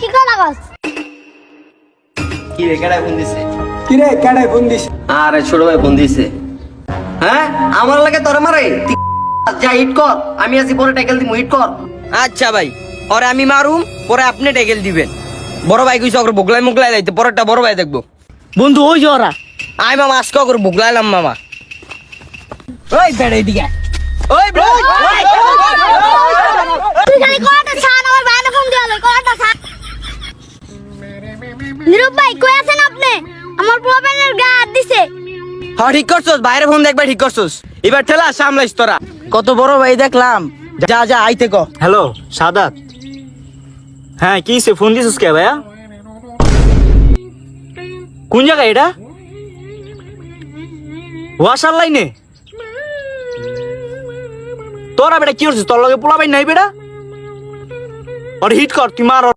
কি করা গাছ? কি রে কেডায় ফোন দিছে? কিরে কেডাই ফোন দিস? আরে ছোট ভাই ফোন দিছে। হ্যাঁ আমার লাগে তোর মারে তুই যা হিট কর, আমি আছি পরে ট্যাকেল দিমু, হিট কর। আচ্ছা ভাই, পরে আমি মারুম, পরে আপনি ট্যাকেল দিবেন। বড় ভাই কইছে ওকে বুগলাই মুগলাই লাইতে, পরেরটা বড় ভাই দেখবো। বন্ধু ওই যে ওরা আই মামা আজকে ওকে বুগলাইলাম মামা। ওই বেড়ে দিকে ওই ব্রো তুই খালি কয়টা ছান আমার বাইরে ফোন দিলে কয়টা ছান। নীরব ভাই কই আছেন আপনি? আমার প্রোফাইলের গা হাত দিছে। হ্যাঁ ঠিক করছস, বাইরে ফোন দেখবা ঠিক করছস। এবার ঠেলা সামলাইস তোরা। কত বড় ভাই দেখলাম, যা যা আইতে ক। হ্যালো সাদাত, হ্যাঁ কি সে ফোন দিছিস কে ভাইয়া? কোন জায়গায় এটা? ওয়াশার লাইনে? তোরা বেটা কি করছিস? তোর লগে পোলা ভাই নাই বেটা? ওর হিট কর, তুই মার।